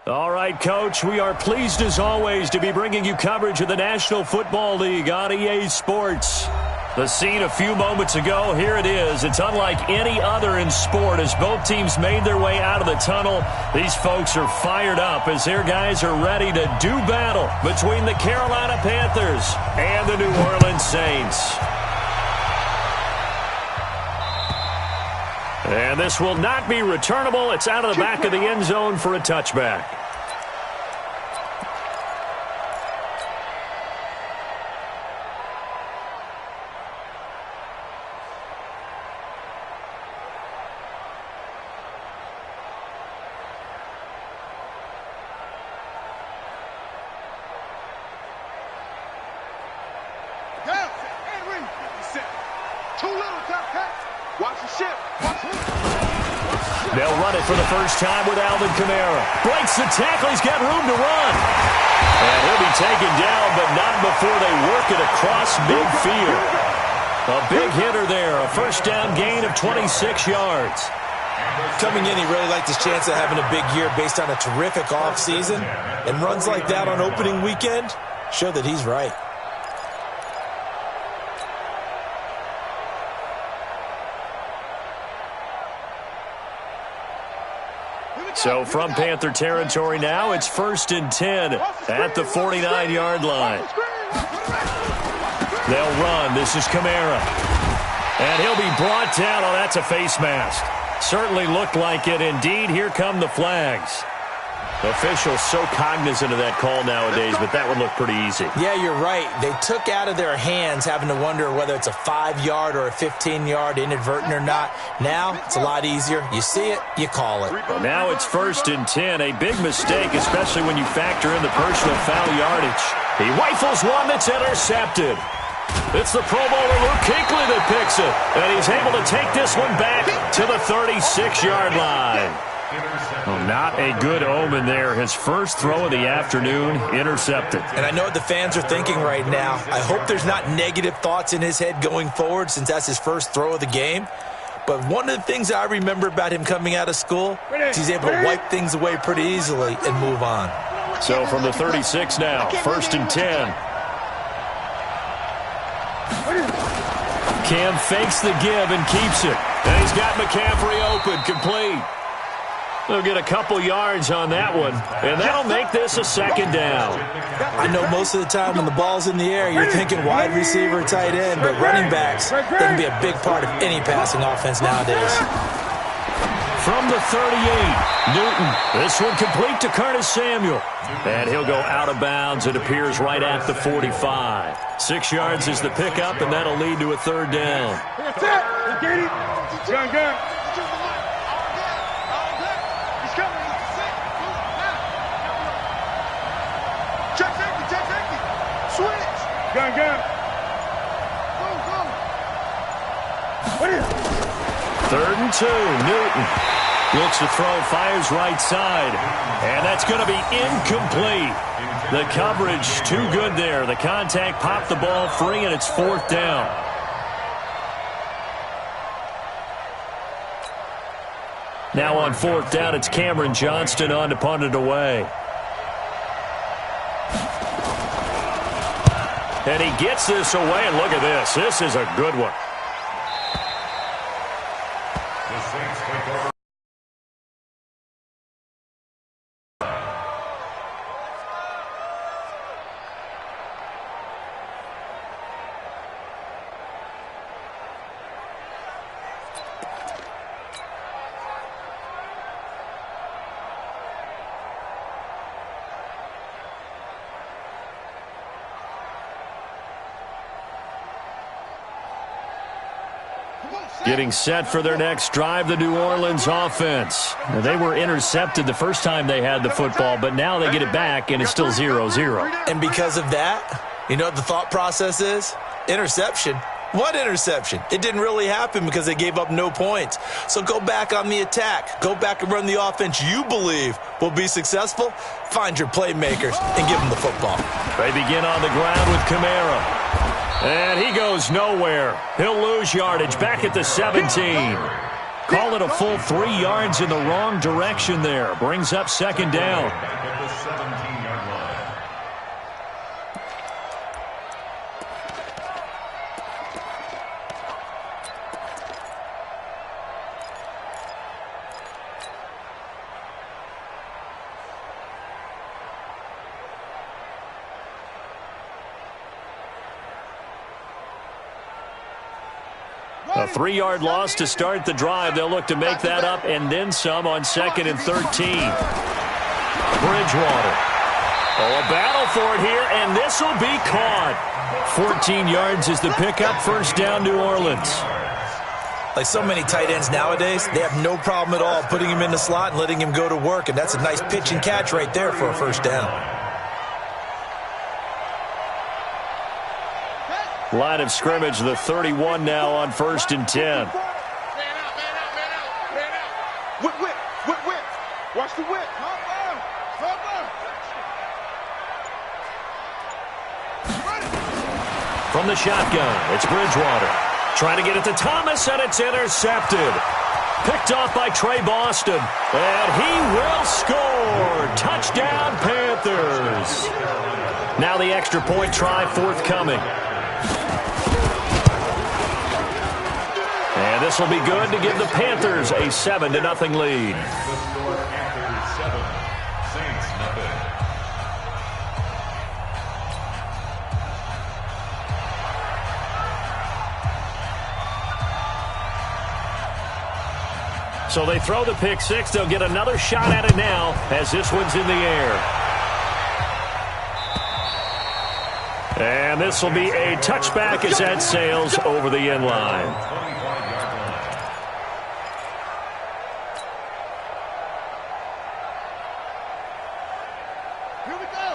All right, Coach, we are pleased as always to be bringing you coverage of the National Football League on EA Sports. The scene a few moments ago, here it is. It's unlike any other in sport as both teams made their way out of the tunnel. These folks are fired up as their guys are ready to do battle between the Carolina Panthers and the New Orleans Saints. And this will not be returnable. It's out of the back of the end zone for a touchback. They'll run it for the first time with Alvin Kamara. Breaks the tackle. He's got room to run. And he'll be taken down, but not before they work it across midfield. A big hitter there. A first down gain of 26 yards. Coming in, he really liked his chance of having a big year based on a terrific offseason. And runs like that on opening weekend show that he's right. So from Panther territory now, it's 1st and 10 at the 49-yard line. They'll run. This is Kamara. And he'll be brought down. Oh, that's a face mask. Certainly looked like it. Indeed, here come the flags. Officials so cognizant of that call nowadays, but that would look pretty easy. Yeah, you're right. They took out of their hands having to wonder whether it's a 5-yard or a 15-yard inadvertent or not. Now, it's a lot easier. You see it, you call it. Well, now it's 1st and 10. A big mistake, especially when you factor in the personal foul yardage. He rifles one that's intercepted. It's the Pro Bowler Luke Kuechly that picks it. And he's able to take this one back to the 36-yard line. Well, not a good omen there. His first throw of the afternoon, intercepted. And I know what the fans are thinking right now. I hope there's not negative thoughts in his head going forward since that's his first throw of the game. But one of the things I remember about him coming out of school is he's able to wipe things away pretty easily and move on. So from the 36 now, 1st and 10. Cam fakes the give and keeps it. And he's got McCaffrey open, complete. They'll get a couple yards on that one, and that'll make this a 2nd down. I know most of the time when the ball's in the air, you're thinking wide receiver, tight end, but running backs, they can be a big part of any passing offense nowadays. From the 38, Newton. This one complete to Curtis Samuel. And he'll go out of bounds. It appears right at the 45. 6 yards is the pickup, and that'll lead to a 3rd down. Gun. Gun. 3rd and 2, Newton. Looks to throw, fires right side. And that's going to be incomplete. The coverage too good there. The contact popped the ball free, and it's 4th down. Now on 4th down, it's Cameron Johnston on to punt it away. And he gets this away, and look at this. This is a good one. Getting set for their next drive, the New Orleans offense. Now, they were intercepted the first time they had the football, but now they get it back, and it's still 0-0. And because of that, you know what the thought process is? Interception. What interception? It didn't really happen because they gave up no points. So go back on the attack. Go back and run the offense you believe will be successful. Find your playmakers and give them the football. They begin on the ground with Kamara. And he goes nowhere. He'll lose yardage back at the 17. Call it a full 3 yards in the wrong direction there. Brings up second down. A 3-yard loss to start the drive. They'll look to make that up and then some on 2nd and 13. Bridgewater. Oh, a battle for it here, and this will be caught. 14 yards is the pickup. First down, New Orleans. Like so many tight ends nowadays, they have no problem at all putting him in the slot and letting him go to work, and that's a nice pitch and catch right there for a first down. Line of scrimmage, the 31 now on 1st and 10. Man out. Whip. Watch the whip. From the shotgun, it's Bridgewater. Trying to get it to Thomas, and it's intercepted. Picked off by Trey Boston. And he will score. Touchdown, Panthers. Now the extra point try forthcoming. And this will be good to give the Panthers a 7-0 lead. So they throw the pick six. They'll get another shot at it now as this one's in the air. And this will be a touchback as that sails over the end line.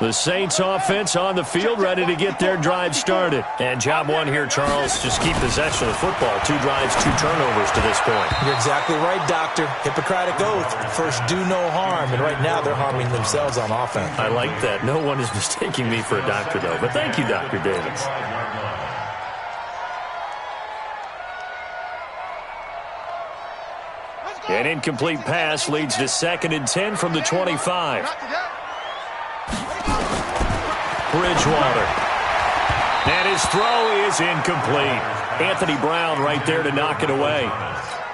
The Saints offense on the field, ready to get their drive started. And job one here, Charles, just keep possession of the football. 2 drives, 2 turnovers to this point. You're exactly right, Doctor. Hippocratic oath. First, do no harm. And right now, they're harming themselves on offense. I like that. No one is mistaking me for a doctor, though. But thank you, Dr. Davis. An incomplete pass leads to 2nd and 10 from the 25. Bridgewater. And his throw is incomplete. Anthony Brown right there to knock it away.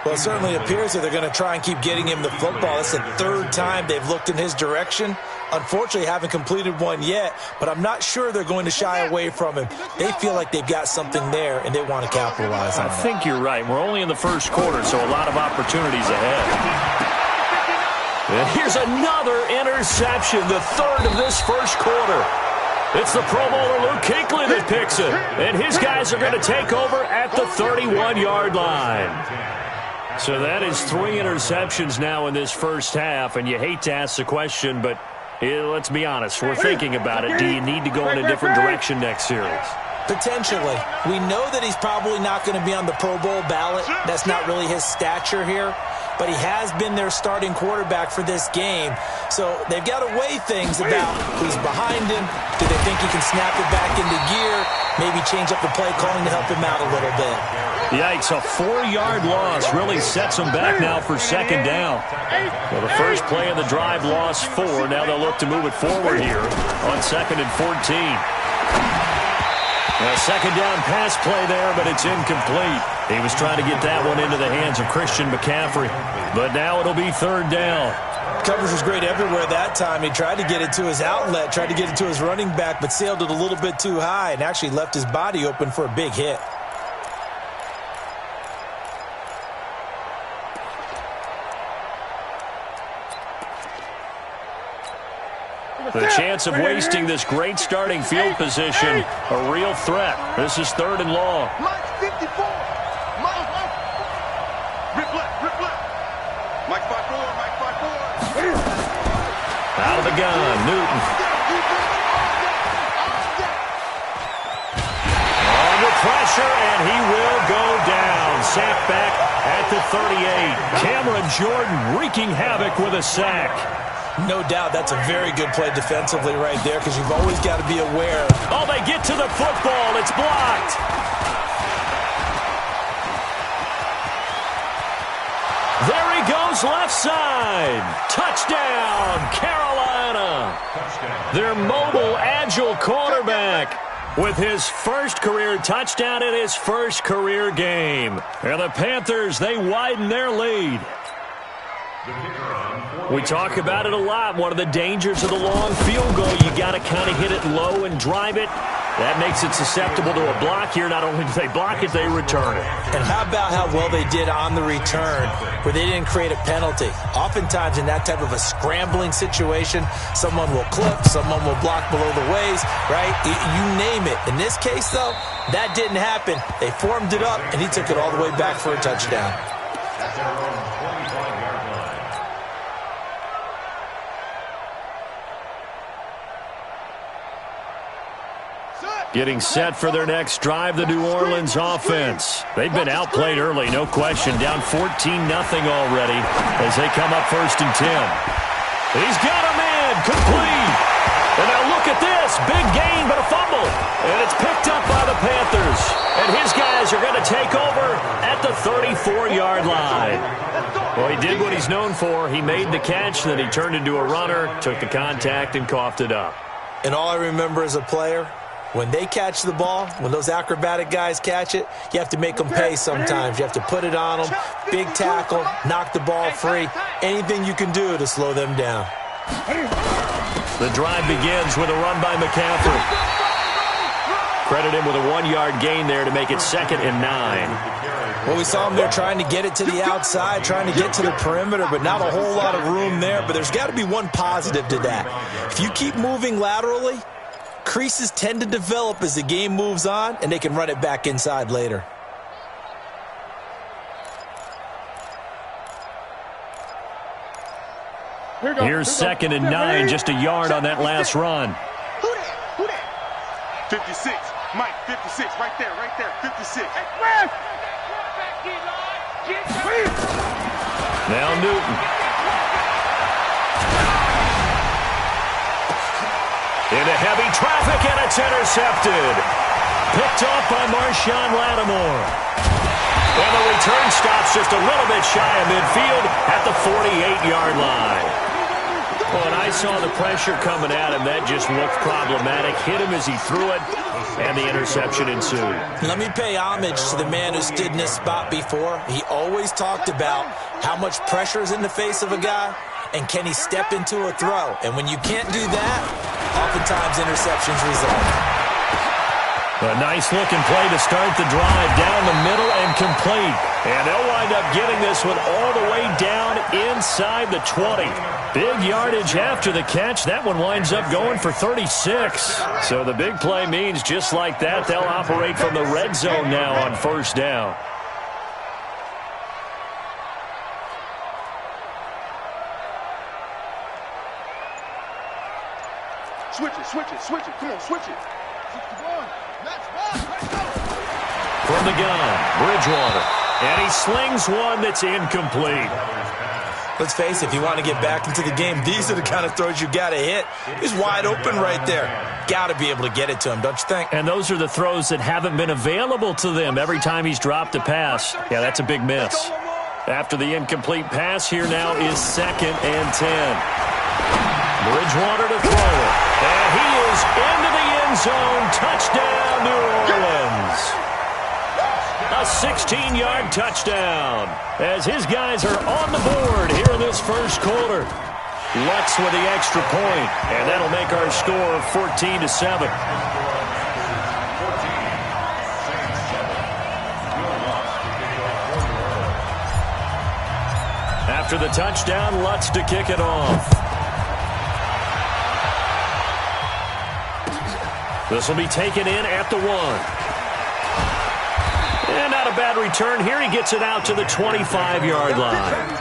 Well, it certainly appears that they're going to try and keep getting him the football. It's the 3rd time they've looked in his direction. Unfortunately, haven't completed one yet, but I'm not sure they're going to shy away from him. They feel like they've got something there, and they want to capitalize on it. I think you're right. We're only in the first quarter, so a lot of opportunities ahead. And here's another interception, the 3rd of this first quarter. It's the Pro Bowler Luke Kuechly that picks it. And his guys are going to take over at the 31-yard line. So that is 3 interceptions now in this first half. And you hate to ask the question, but let's be honest. We're thinking about it. Do you need to go in a different direction next series? Potentially. We know that he's probably not going to be on the Pro Bowl ballot. That's not really his stature here. But he has been their starting quarterback for this game. So they've got to weigh things about who's behind him. Do they think he can snap it back into gear? Maybe change up the play calling to help him out a little bit. Yikes, a 4-yard loss really sets them back now for 2nd down. Well, the first play of the drive lost 4. Now they'll look to move it forward here on 2nd and 14. A 2nd down pass play there, but it's incomplete. He was trying to get that one into the hands of Christian McCaffrey. But now it'll be 3rd down. Coverage was great everywhere that time. He tried to get it to his outlet, tried to get it to his running back, but sailed it a little bit too high and actually left his body open for a big hit. The chance of wasting this great starting field position, a real threat. This is 3rd and long. Mike 54. Rip left. Mike 5-4. Out of the gun, Newton. Under pressure, and he will go down. Sacked back at the 38. Cameron Jordan wreaking havoc with a sack. No doubt that's a very good play defensively right there because you've always got to be aware. Oh, they get to the football. It's blocked. goes left side. Touchdown, Carolina. Their mobile, agile quarterback with his first career touchdown in his first career game. And the Panthers, they widen their lead. We talk about it a lot. One of the dangers of the long field goal, you got to kind of hit it low and drive it. That makes it susceptible to a block here. Not only do they block it, they return it. And how about how well they did on the return where they didn't create a penalty? Oftentimes in that type of a scrambling situation, someone will clip, someone will block below the waist, right? You name it. In this case, though, that didn't happen. They formed it up, and he took it all the way back for a touchdown. Getting set for their next drive, the New Orleans offense. They've been outplayed early, no question. Down 14-0 already as they come up 1st and 10. He's got a man, complete. And now look at this, big gain but a fumble. And it's picked up by the Panthers. And his guys are going to take over at the 34-yard line. Well, he did what he's known for. He made the catch, then he turned into a runner, took the contact, and coughed it up. And all I remember as a player, when they catch the ball, when those acrobatic guys catch it, you have to make them pay sometimes. You have to put it on them, big tackle, knock the ball free, anything you can do to slow them down. The drive begins with a run by McCaffrey. Credit him with a 1-yard gain there to make it 2nd and 9. Well, we saw him there trying to get it to the outside, trying to get to the perimeter, but not a whole lot of room there. But there's got to be one positive to that. If you keep moving laterally, creases tend to develop as the game moves on, and they can run it back inside later. Here's 2nd and 9, just a yard on that last run. Who that? 56. Mike, 56. Right there, 56. Now Newton. Into heavy traffic, and it's intercepted. Picked off by Marshawn Lattimore. And the return stops just a little bit shy of midfield at the 48-yard line. Well, and I saw the pressure coming at him. That just looked problematic. Hit him as he threw it, and the interception ensued. Let me pay homage to the man who stood in this spot before. He always talked about how much pressure is in the face of a guy, and can he step into a throw. And when you can't do that, oftentimes interceptions result. A nice-looking play to start the drive down the middle and complete. And they'll wind up getting this one all the way down inside the 20. Big yardage after the catch. That one winds up going for 36. So the big play means just like that, they'll operate from the red zone now on 1st down. Switch it. Come on, switch it. From the gun, Bridgewater. And he slings one that's incomplete. Let's face it, if you want to get back into the game, these are the kind of throws you got to hit. He's wide open right there. Got to be able to get it to him, don't you think? And those are the throws that haven't been available to them every time he's dropped a pass. Yeah, that's a big miss. After the incomplete pass, here now is 2nd and 10. Bridgewater to throw it. And he is into the end zone. Touchdown, New Orleans. A 16-yard touchdown as his guys are on the board here in this first quarter. Lutz with the extra point, and that'll make our score 14-7. After the touchdown, Lutz to kick it off. This will be taken in at the 1. And not a bad return here. He gets it out to the 25-yard line.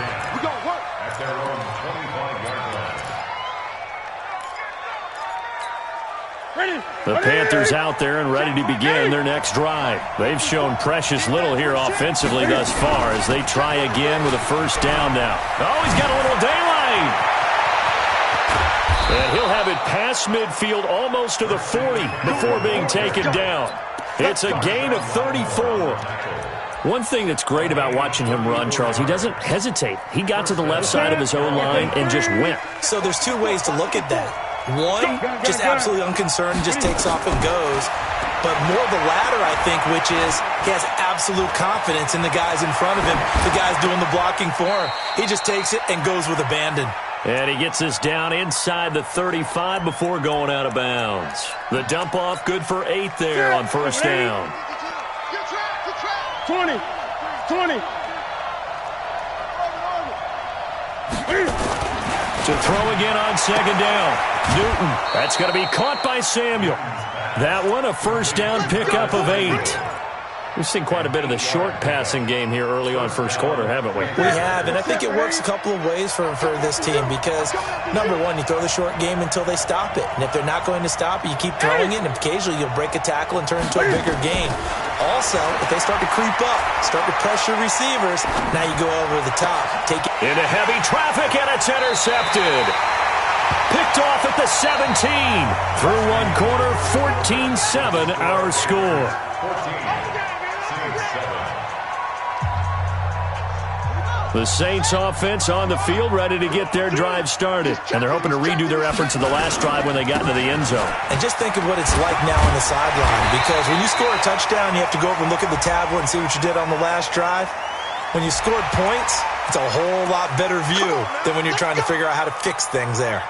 The Panthers out there and ready to begin their next drive. They've shown precious little here offensively thus far as they try again with a 1st down now. Oh, he's got a little daylight. And he'll have it past midfield almost to the 40 before being taken down. It's a gain of 34. One thing that's great about watching him run, Charles, he doesn't hesitate. He got to the left side of his own line and just went. So there's two ways to look at that. One, just absolutely unconcerned, just takes off and goes. But more the latter, I think, which is he has absolute confidence in the guys in front of him, the guys doing the blocking for him. He just takes it and goes with abandon. And he gets this down inside the 35 before going out of bounds. The dump off good for 8 there on first down. 20. To throw again on second down. Newton. That's going to be caught by Samuel. That one a first down pickup of 8. We've seen quite a bit of the short passing game here early on first quarter, haven't we? We have, and I think it works a couple of ways for this team because, number one, you throw the short game until they stop it. And if they're not going to stop it, you keep throwing it, and occasionally you'll break a tackle and turn into a bigger gain. Also, if they start to creep up, start to pressure receivers, now you go over the top. Take it into heavy traffic, and it's intercepted. Picked off at the 17. Through one quarter, 14-7 our score. The Saints offense on the field ready to get their drive started. And they're hoping to redo their efforts in the last drive when they got into the end zone. And just think of what it's like now on the sideline. Because when you score a touchdown, you have to go over and look at the tablet and see what you did on the last drive. When you scored points, it's a whole lot better view than when you're trying to figure out how to fix things there.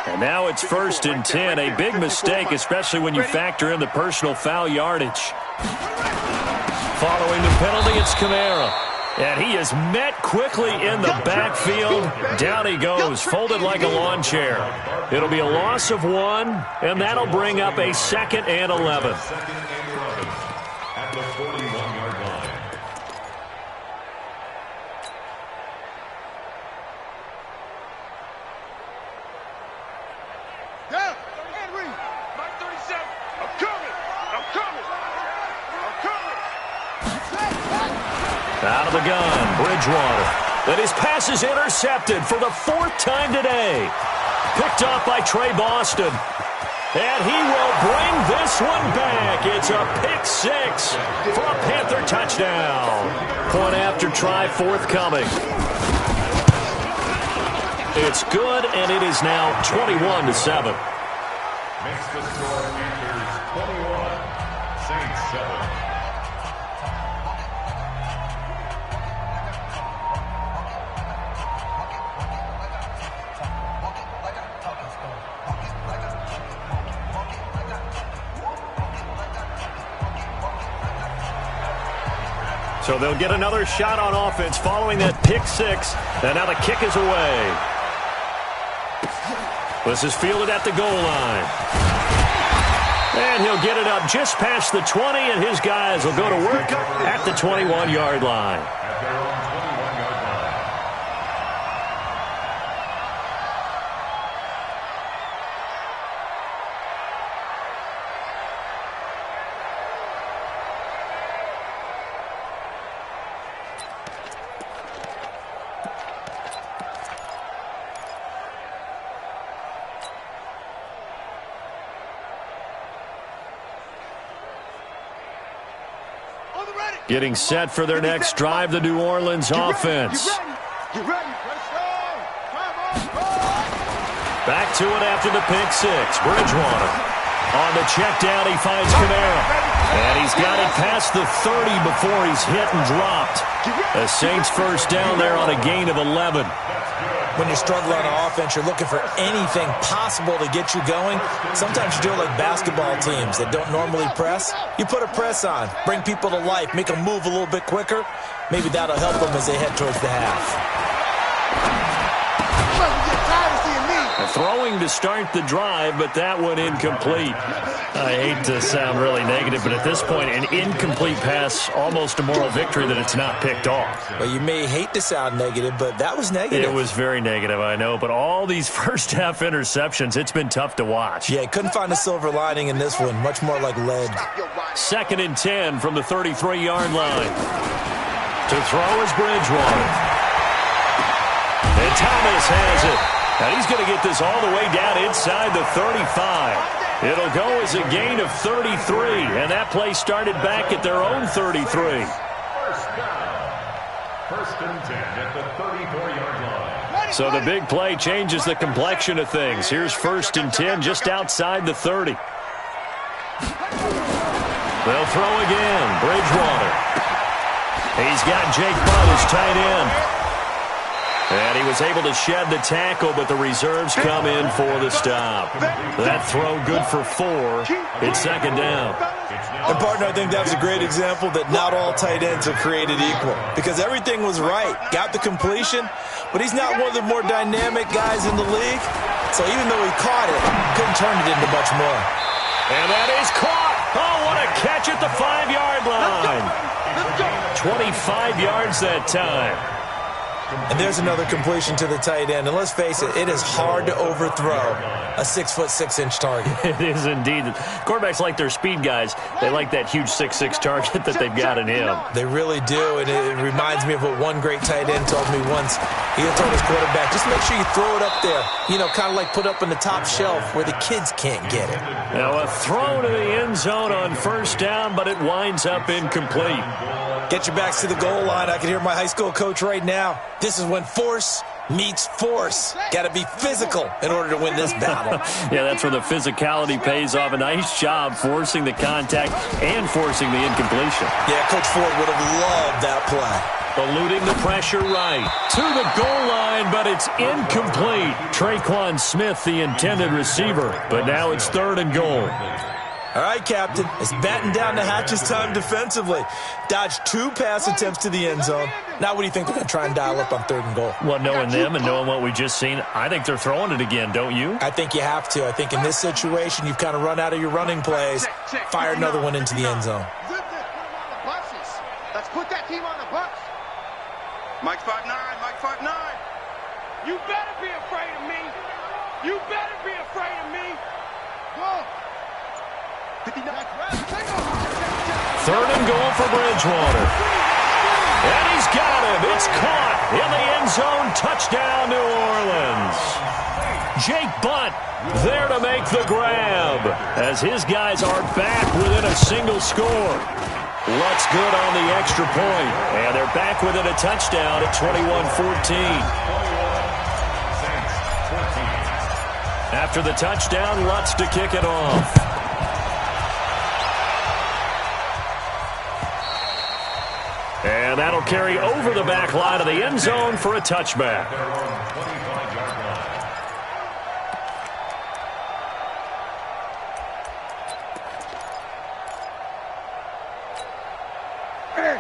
And now it's 1st and 10. A big mistake, especially when you factor in the personal foul yardage. Following the penalty, it's Kamara. And he is met quickly in the backfield. Down he goes, folded like a lawn chair. It'll be a loss of 1, and that'll bring up a 2nd and 11. At the 41-yard line. Down. Henry. 937. I'm coming. Out of the gun, Bridgewater. And his pass is intercepted for the 4th time today. Picked off by Trey Boston. And he will bring this one back. It's a pick 6 for a Panther touchdown. Point after try forthcoming. It's good, and it is now 21-7. Makes the score Panthers 21, Saints 7. So they'll get another shot on offense following that pick 6. And now the kick is away. This is fielded at the goal line. And he'll get it up just past the 20, and his guys will go to work at the 21-yard line. At their own 21-yard line. Getting set for their next drive, the New Orleans offense. Back to it after the pick 6. Bridgewater. On the check down, he finds Kamara. And he's got it past the 30 before he's hit and dropped. The Saints first down there on a gain of 11. When you're struggling on offense, you're looking for anything possible to get you going. Sometimes you do it like basketball teams that don't normally press. You put a press on, bring people to life, make them move a little bit quicker. Maybe that'll help them as they head towards the half. Throwing to start the drive, but that one incomplete. I hate to sound really negative, but at this point, an incomplete pass, almost a moral victory that it's not picked off. Well, you may hate to sound negative, but that was negative. It was very negative, I know, but all these first-half interceptions, it's been tough to watch. Yeah, couldn't find a silver lining in this one, much more like lead. 2nd and 10 from the 33-yard line. To throw is Bridgewater. And Thomas has it. And he's going to get this all the way down inside the 35. It'll go as a gain of 33, and that play started back at their own 33. First and 10 at the 34-yard line. So the big play changes the complexion of things. Here's first and 10 just outside the 30. They'll throw again. Bridgewater. He's got Jake Butt as tight end. And he was able to shed the tackle, but the reserves come in for the stop. That throw good for 4. It's second down. And, partner, I think that was a great example that not all tight ends are created equal because everything was right. Got the completion, but he's not one of the more dynamic guys in the league. So even though he caught it, couldn't turn it into much more. And that is caught. Oh, what a catch at the 5-yard line. 25 yards that time. And there's another completion to the tight end. And let's face it, it is hard to overthrow a 6'6" target. It is indeed. Quarterbacks like their speed guys. They like that huge 6'6" target that they've got in him. They really do. And it reminds me of what one great tight end told me once. He told his quarterback, just make sure you throw it up there. You know, kind of like put up on the top shelf where the kids can't get it. Now a throw to the end zone on first down, but it winds up incomplete. Get your backs to the goal line. I can hear my high school coach right now. This is when force meets force. Got to be physical in order to win this battle. Yeah, that's where the physicality pays off. A nice job forcing the contact and forcing the incompletion. Yeah, Coach Ford would have loved that play. Eluding the pressure right to the goal line, but it's incomplete. Traquan Smith, the intended receiver, but now it's 3rd and goal. All right, Captain. It's batten down the hatches time defensively. Dodged 2 pass attempts to the end zone. Now what do you think they're going to try and dial up on 3rd and goal? Well, knowing them and knowing what we just seen, I think they're throwing it again, don't you? I think you have to. I think in this situation, you've kind of run out of your running plays. Fire another one into the end zone. Let's put that team on the bus. Mike 5'9", Mike 5'9". You better be afraid of me. You better be afraid of me. Go. 3rd and goal for Bridgewater. And he's got him. It's caught in the end zone. Touchdown, New Orleans. Jake Butt there to make the grab as his guys are back within a single score. Lutz good on the extra point. And they're back within a touchdown at 21-14. After the touchdown, Lutz to kick it off. And that'll carry over the back line of the end zone for a touchback.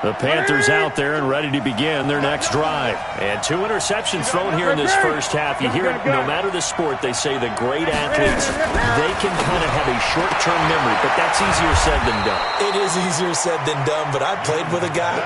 The Panthers out there and ready to begin their next drive. And 2 interceptions thrown here in this first half. You hear it, no matter the sport, they say the great athletes, they can kind of have a short-term memory, but that's easier said than done. It is easier said than done, but I played with a guy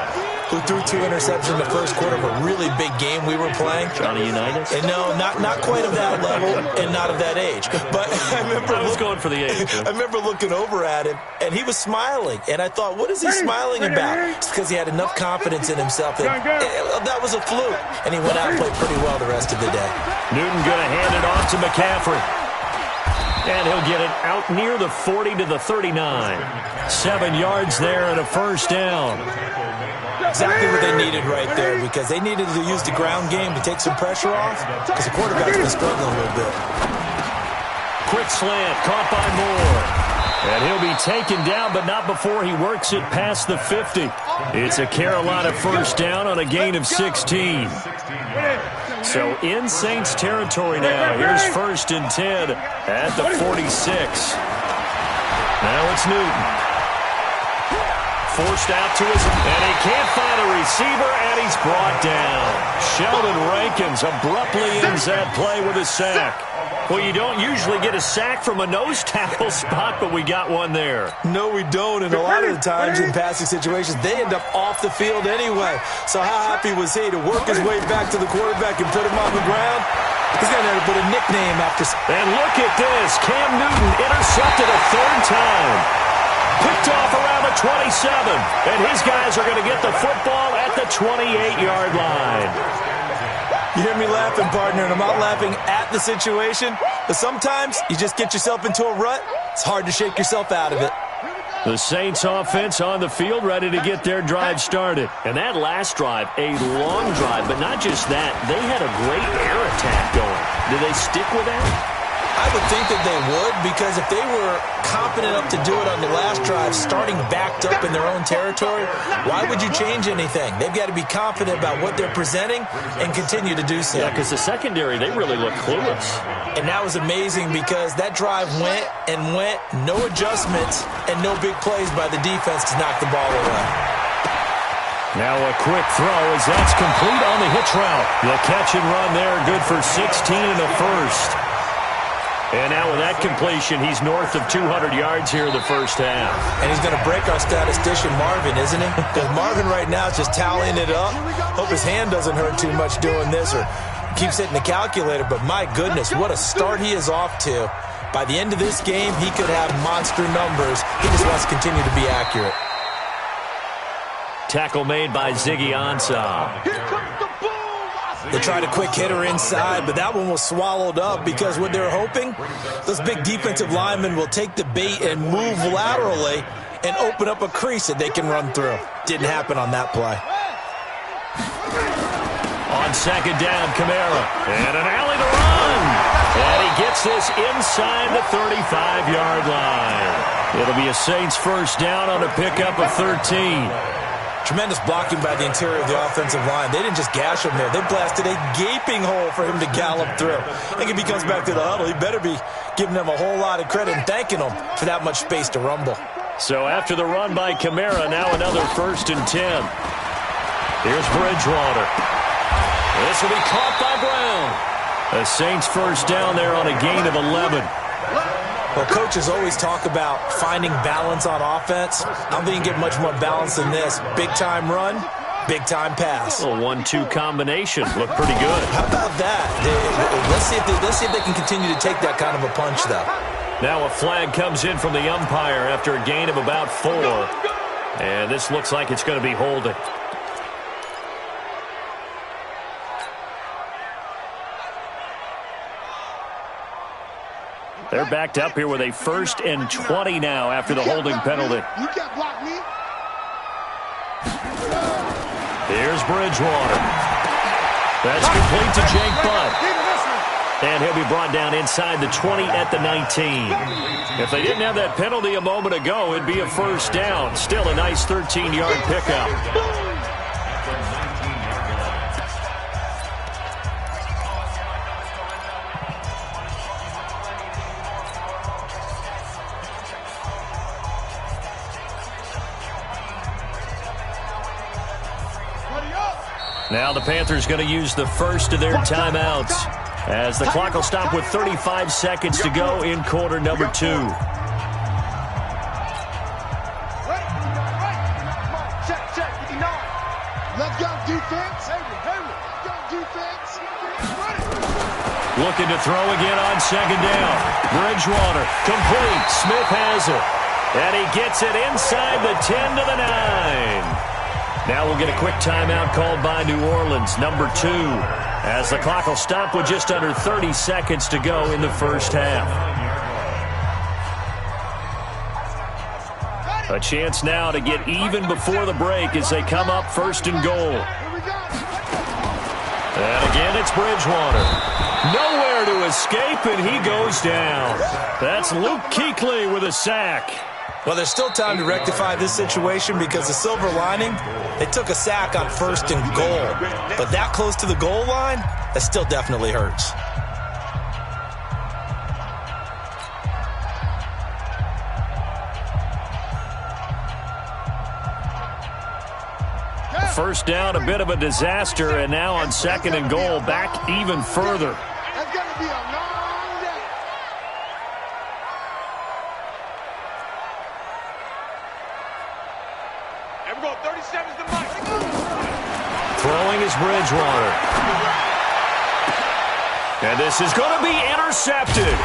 who threw 2 interceptions in the first quarter of a really big game we were playing. Johnny Unitas? And no, not quite of that level and not of that age. But I was going for the age. I remember looking over at him, and he was smiling. And I thought, what is he smiling about? It's because he had enough confidence in himself that was a fluke. And he went out and played pretty well the rest of the day. Newton going to hand it off to McCaffrey. And he'll get it out near the 40 to the 39. 7 yards there and a first down. Exactly what they needed right there, because they needed to use the ground game to take some pressure off, because the quarterback's been struggling a little bit. Quick slant, caught by Moore. And he'll be taken down, but not before he works it past the 50. It's a Carolina first down on a gain of 16. So in Saints territory now. Here's 1st and 10 at the 46. Now it's Newton. Forced out to his, and he can't find a receiver, and he's brought down. Sheldon Rankins abruptly ends that play with a sack. Well, you don't usually get a sack from a nose tackle spot, but we got one there. No, we don't, and a lot of the times in passing situations, they end up off the field anyway. So how happy was he to work his way back to the quarterback and put him on the ground? He's going to have to put a nickname after. And look at this. Cam Newton intercepted a 3rd time. Picked off around the 27, and his guys are going to get the football at the 28-yard line. You hear me laughing, partner, and I'm not laughing at the situation, but sometimes you just get yourself into a rut. It's hard to shake yourself out of it. The Saints offense on the field, ready to get their drive started. And that last drive, a long drive, but not just that. They had a great air attack going. Do they stick with that? I would think that they would, because if they were confident enough to do it on the last drive, starting backed up in their own territory, why would you change anything? They've got to be confident about what they're presenting and continue to do so. Yeah, because the secondary, they really look clueless. And that was amazing because that drive went and went, no adjustments and no big plays by the defense to knock the ball away. Now a quick throw as that's complete on the hitch route. The catch and run there, good for 16 and a first. And now with that completion, he's north of 200 yards here in the first half. And he's going to break our statistician Marvin, isn't he? Because Marvin right now is just tallying it up. Hope his hand doesn't hurt too much doing this or keeps hitting the calculator. But my goodness, what a start he is off to. By the end of this game, he could have monster numbers. He just wants to continue to be accurate. Tackle made by Ziggy Ansah. They tried a quick hitter inside, but that one was swallowed up because what they're hoping, those big defensive linemen will take the bait and move laterally and open up a crease that they can run through. Didn't happen on that play. On second down, Kamara. And an alley to run. And he gets this inside the 35-yard line. It'll be a Saints first down on a pickup of 13. Tremendous blocking by the interior of the offensive line. They didn't just gash him there. They blasted a gaping hole for him to gallop through. I think if he comes back to the huddle, he better be giving them a whole lot of credit and thanking them for that much space to rumble. So after the run by Kamara, now another 1st and 10. Here's Bridgewater. This will be caught by Brown. The Saints first down there on a gain of 11. Well, coaches always talk about finding balance on offense. I don't think you can get much more balance than this. Big-time run, big-time pass. A 1-2 combination. Looked pretty good. How about that? Let's see if they can continue to take that kind of a punch, though. Now a flag comes in from the umpire after a gain of about 4. And this looks like it's going to be holding. They're backed up here with a 1st and 20 now after the holding penalty. You can't block me. Here's Bridgewater. That's complete to Jake Butt. And he'll be brought down inside the 20 at the 19. If they didn't have that penalty a moment ago, it'd be a first down. Still a nice 13-yard pickup. Now the Panthers going to use the first of their timeouts as the clock will stop with 35 seconds to go in quarter number 2. Looking to throw again on second down. Bridgewater, complete. Smith has it. And he gets it inside the 10 to the 9. Now we'll get a quick timeout called by New Orleans, number 2, as the clock will stop with just under 30 seconds to go in the first half. A chance now to get even before the break as they come up 1st and goal. And again, it's Bridgewater. Nowhere to escape, and he goes down. That's Luke Kuechly with a sack. Well, there's still time to rectify this situation because the silver lining, they took a sack on 1st and goal. But that close to the goal line, that still definitely hurts. First down, a bit of a disaster, and now on 2nd and goal, back even further. That's going to be a long day. And we're going 37's the mic. Throwing is Bridgewater. And this is going to be intercepted.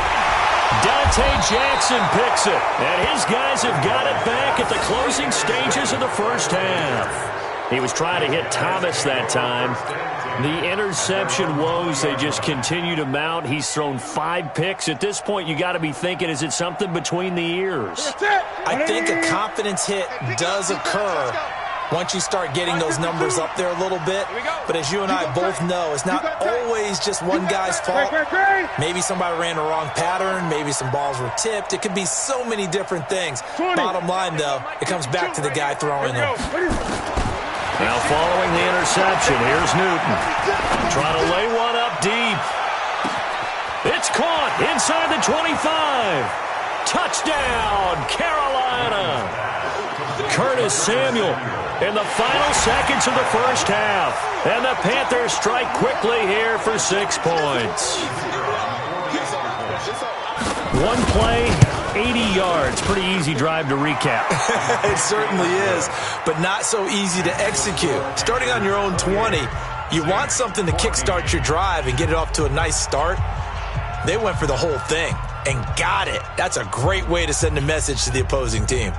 Dante Jackson picks it. And his guys have got it back at the closing stages of the first half. He was trying to hit Thomas that time. The interception woes, they just continue to mount. He's thrown 5 picks. At this point, you got to be thinking, is it something between the ears? I think a confidence hit does occur once you start getting those numbers up there a little bit. But as you and I both know, it's not always just one guy's fault. Maybe somebody ran the wrong pattern. Maybe some balls were tipped. It could be so many different things. Bottom line, though, it comes back to the guy throwing them. Now following the interception, here's Newton. Trying to lay one up deep. It's caught inside the 25. Touchdown, Carolina. Curtis Samuel in the final seconds of the first half. And the Panthers strike quickly here for 6 points. One play, 80 yards. Pretty easy drive to recap. It certainly is, but not so easy to execute. Starting on your own 20, you want something to kickstart your drive and get it off to a nice start. They went for the whole thing and got it. That's a great way to send a message to the opposing team.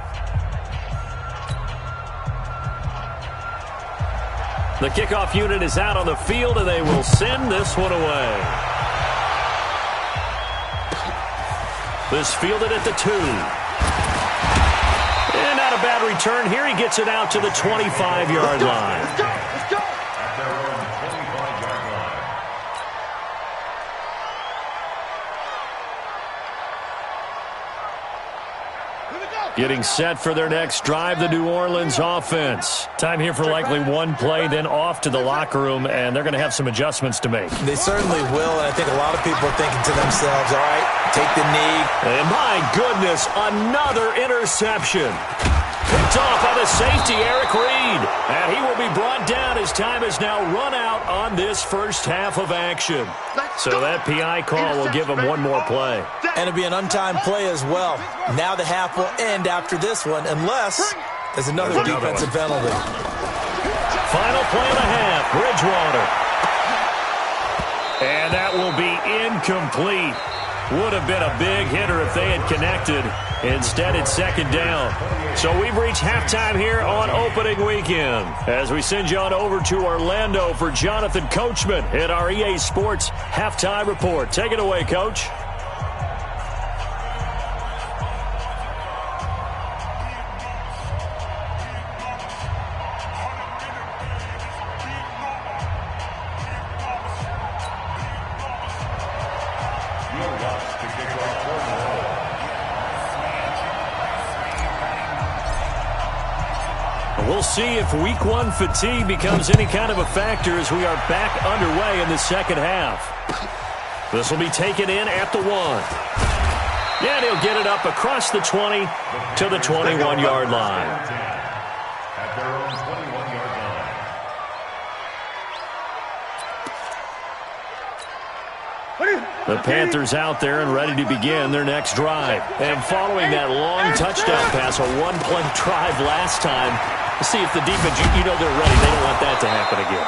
The kickoff unit is out on the field, and they will send this one away. This fielded at the 2. And not a bad return here. He gets it out to the 25-yard line. Let's go. Getting set for their next drive, the New Orleans offense. Time here for likely one play, then off to the locker room, and they're going to have some adjustments to make. They certainly will, and I think a lot of people are thinking to themselves, all right, take the knee. And my goodness, another interception. Picked off by the safety, Eric Reed. And he will be brought down as time has now run out on this first half of action. So that PI call will give him one more play. And it'll be an untimed play as well. Now the half will end after this one, unless there's another defensive penalty. Final play of the half, Bridgewater. And that will be incomplete. Would have been a big hitter if they had connected. Instead, it's second down. So we've reached halftime here on opening weekend. As we send you on over to Orlando for Jonathan Coachman at our EA Sports Halftime Report. Take it away, Coach. We'll see if week one fatigue becomes any kind of a factor as we are back underway in the second half. This will be taken in at the 1. And he'll get it up across the 20 to the 21-yard line. At their own 21-yard line. The Panthers out there and ready to begin their next drive. And following that long touchdown pass, a one-play drive last time, see if the defense, you know they're ready. They don't want that to happen again.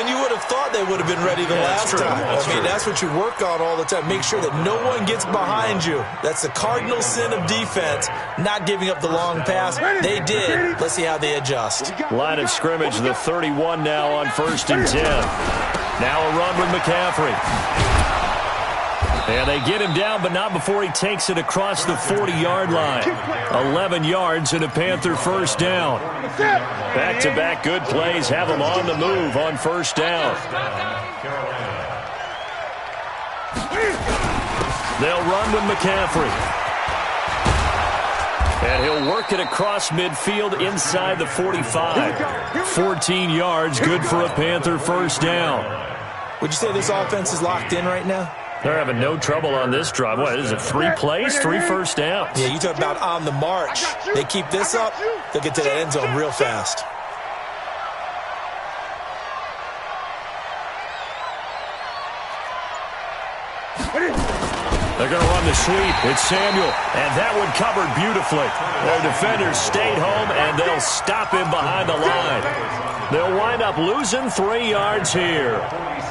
And you would have thought they would have been ready the last time. That's what you work on all the time. Make sure that no one gets behind you. That's the cardinal sin of defense, not giving up the long pass. They did. Let's see how they adjust. Line of scrimmage, the 31 now on 1st and 10. Now a run with McCaffrey. And they get him down, but not before he takes it across the 40-yard line. 11 yards and a Panther first down. Back-to-back good plays have him on the move on 1st down. They'll run with McCaffrey. And he'll work it across midfield inside the 45. 14 yards, good for a Panther first down. Would you say this offense is locked in right now? They're having no trouble on this drive. What is it, 3 plays, 3 first downs? Yeah, you talk about on the march. They keep this up, they'll get to the end zone real fast. They're going to run the sweep. It's Samuel, and that one covered beautifully. Their defenders stayed home, and they'll stop him behind the line. They'll wind up losing 3 yards here,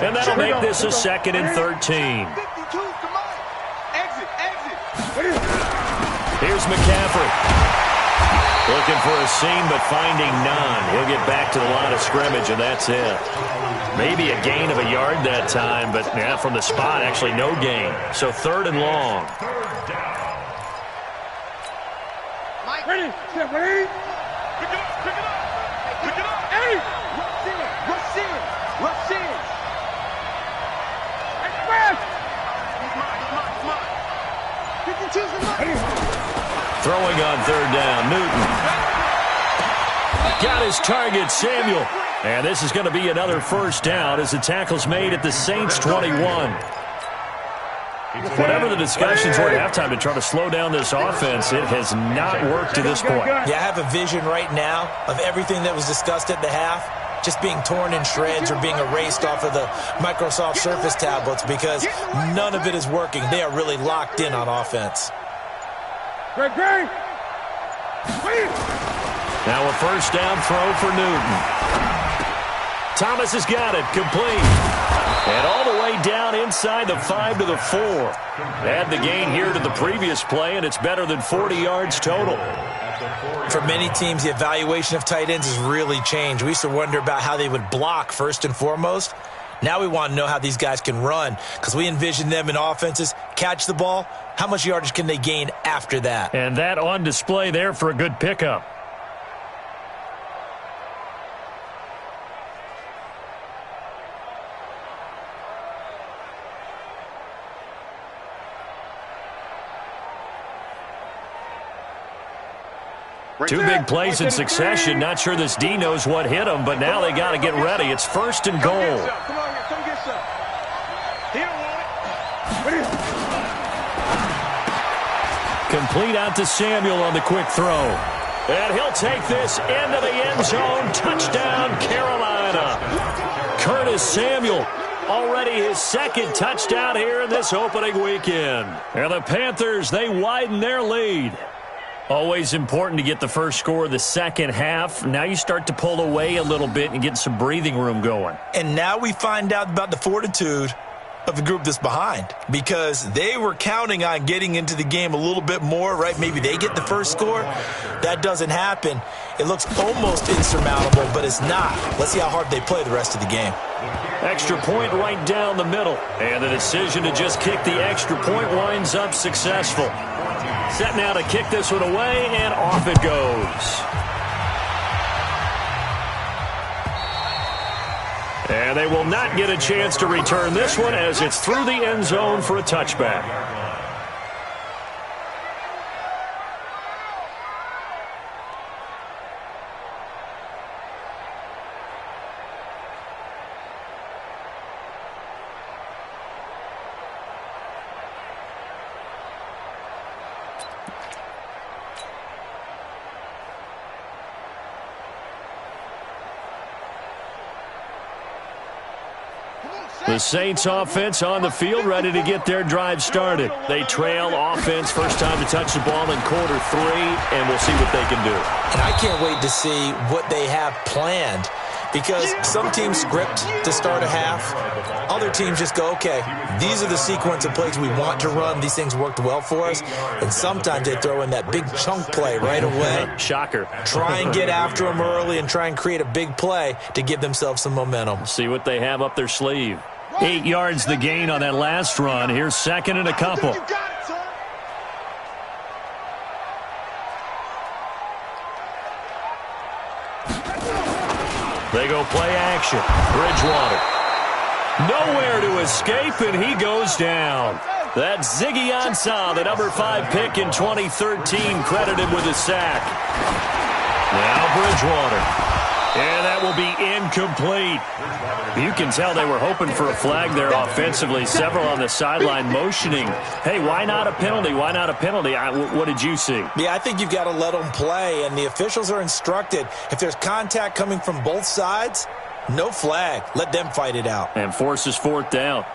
and that'll make this a 2nd and 13. Here's McCaffrey. Looking for a seam, but finding none. He'll get back to the line of scrimmage, and that's it. Maybe a gain of a yard that time, but yeah, from the spot, actually no gain. So 3rd and long. Ready? Step ready? Pick it up, pick it up. Pick it up. Hey! Rush in, rush in, rush in. Express! He's mine. 52's the money. Throwing on 3rd down, Newton. Got his target, Samuel. And this is going to be another 1st down as the tackle's made at the Saints' 21. Whatever the discussions were at halftime to try to slow down this offense, it has not worked to this point. Yeah, I have a vision right now of everything that was discussed at the half just being torn in shreds or being erased off of the Microsoft Surface tablets because none of it is working. They are really locked in on offense. Great. Now a 1st down throw for Newton. Thomas has got it, complete. And all the way down inside the 5 to the 4. Add the gain here to the previous play, and it's better than 40 yards total. For many teams, the evaluation of tight ends has really changed. We used to wonder about how they would block first and foremost. Now we want to know how these guys can run because we envision them in offenses, catch the ball, how much yardage can they gain after that? And that on display there for a good pickup. Two big plays in succession. Not sure this D knows what hit him, but now they got to get ready. It's 1st and goal. Come on, come get some. He don't want it. Complete out to Samuel on the quick throw. And he'll take this into the end zone. Touchdown, Carolina. Curtis Samuel, already his 2nd touchdown here in this opening weekend. And the Panthers, they widen their lead. Always important to get the first score of the second half. Now you start to pull away a little bit and get some breathing room going. And now we find out about the fortitude of the group that's behind because they were counting on getting into the game a little bit more, right? Maybe they get the first score. That doesn't happen. It looks almost insurmountable, but it's not. Let's see how hard they play the rest of the game. Extra point right down the middle. And the decision to just kick the extra point winds up successful. Set now to kick this one away, and off it goes. And they will not get a chance to return this one as it's through the end zone for a touchback. The Saints offense on the field, ready to get their drive started. They trail offense, first time to touch the ball in quarter 3, and we'll see what they can do. And I can't wait to see what they have planned because some teams script to start a half. Other teams just go, okay, these are the sequence of plays we want to run. These things worked well for us. And sometimes they throw in that big chunk play right away. Shocker. Try and get after them early and try and create a big play to give themselves some momentum. See what they have up their sleeve. 8 yards the gain on that last run. Here's 2nd and a couple. They go play action. Bridgewater. Nowhere to escape, and he goes down. That's Ziggy Ansah, the number 5 pick in 2013, credited with a sack. Now Bridgewater. And that will be incomplete. You can tell they were hoping for a flag there offensively. Several on the sideline motioning. Hey, why not a penalty? Why not a penalty? What did you see? Yeah, I think you've got to let them play, and the officials are instructed. If there's contact coming from both sides, no flag. Let them fight it out. And forces 4th down.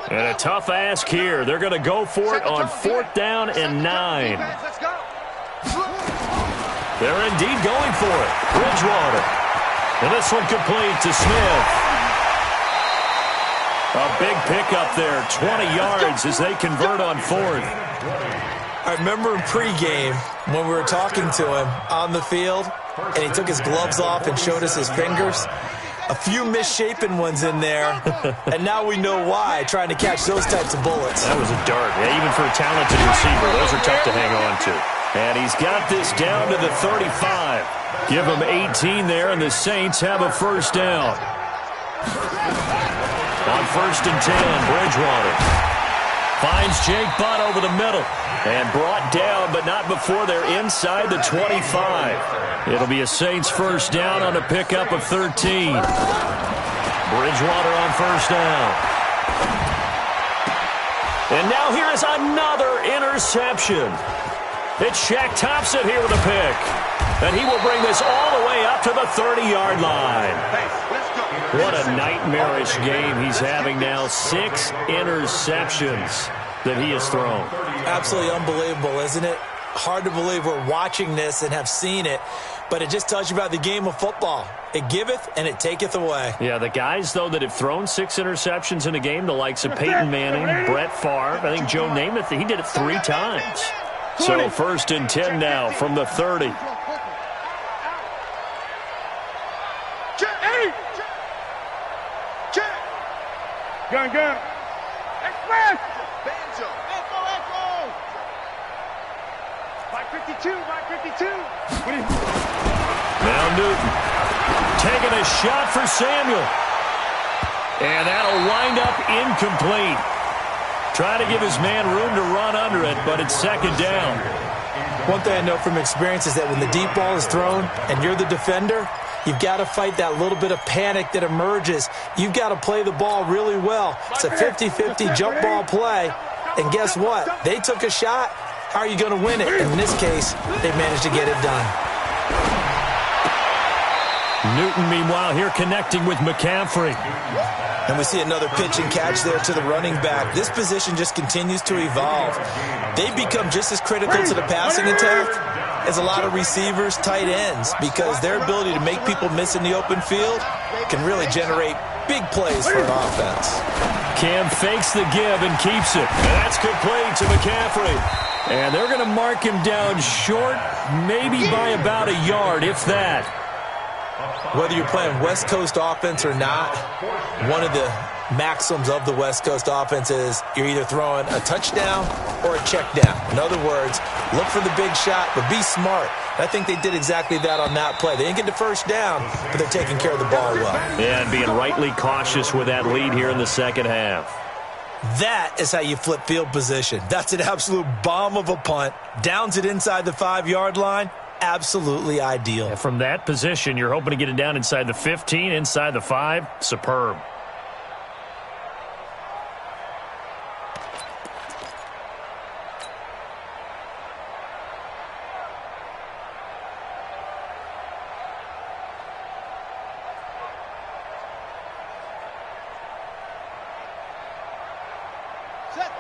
And a tough ask here. They're going to go for it on 4th down and 9. They're indeed going for it. Bridgewater. And this one complete to Smith. A big pickup there. 20 yards as they convert on 4th. I remember in pregame when we were talking to him on the field, and he took his gloves off and showed us his fingers. A few misshapen ones in there, and now we know why, trying to catch those types of bullets. That was a dart. Yeah, even for a talented receiver, those are tough to hang on to. And he's got this down to the 35. Give him 18 there, and the Saints have a first down. On 1st and 10, Bridgewater finds Jake Butt over the middle. And brought down, but not before they're inside the 25. It'll be a Saints first down on a pickup of 13. Bridgewater on first down. And now here is another interception. It's Shaq Thompson here with a pick. And he will bring this all the way up to the 30-yard line. What a nightmarish game he's having now. 6 interceptions that he has thrown. Absolutely unbelievable, isn't it? Hard to believe we're watching this and have seen it, but it just tells you about the game of football. It giveth and it taketh away. Yeah, the guys, though, that have thrown 6 interceptions in a game, the likes of Peyton Manning, Brett Favre, I think Joe Namath, he did it 3 times. So 1st and 10 now from the 30. Gun. Express. Banjo. Echo. By 52. Now Newton taking a shot for Samuel. And that'll wind up incomplete. Trying to give his man room to run under it, but it's 2nd down. One thing I know from experience is that when the deep ball is thrown and you're the defender, you've got to fight that little bit of panic that emerges. You've got to play the ball really well. It's a 50-50 jump ball play. And guess what? They took a shot. How are you going to win it? And in this case, they managed to get it done. Newton, meanwhile, here connecting with McCaffrey. And we see another pitch and catch there to the running back. This position just continues to evolve. They become just as critical to the passing attack as a lot of receivers, tight ends, because their ability to make people miss in the open field can really generate big plays for an offense. Cam fakes the give and keeps it. And that's complete to McCaffrey. And they're going to mark him down short, maybe by about a yard, if that. Whether you're playing West Coast offense or not, one of the maxims of the West Coast offense is you're either throwing a touchdown or a check down. In other words, look for the big shot, but be smart. I think they did exactly that on that play. They didn't get the first down, but they're taking care of the ball well. Yeah, and being rightly cautious with that lead here in the second half. That is how you flip field position. That's an absolute bomb of a punt. Downs it inside the 5-yard line. Absolutely ideal. And from that position, you're hoping to get it down inside the 15, inside the 5. Superb.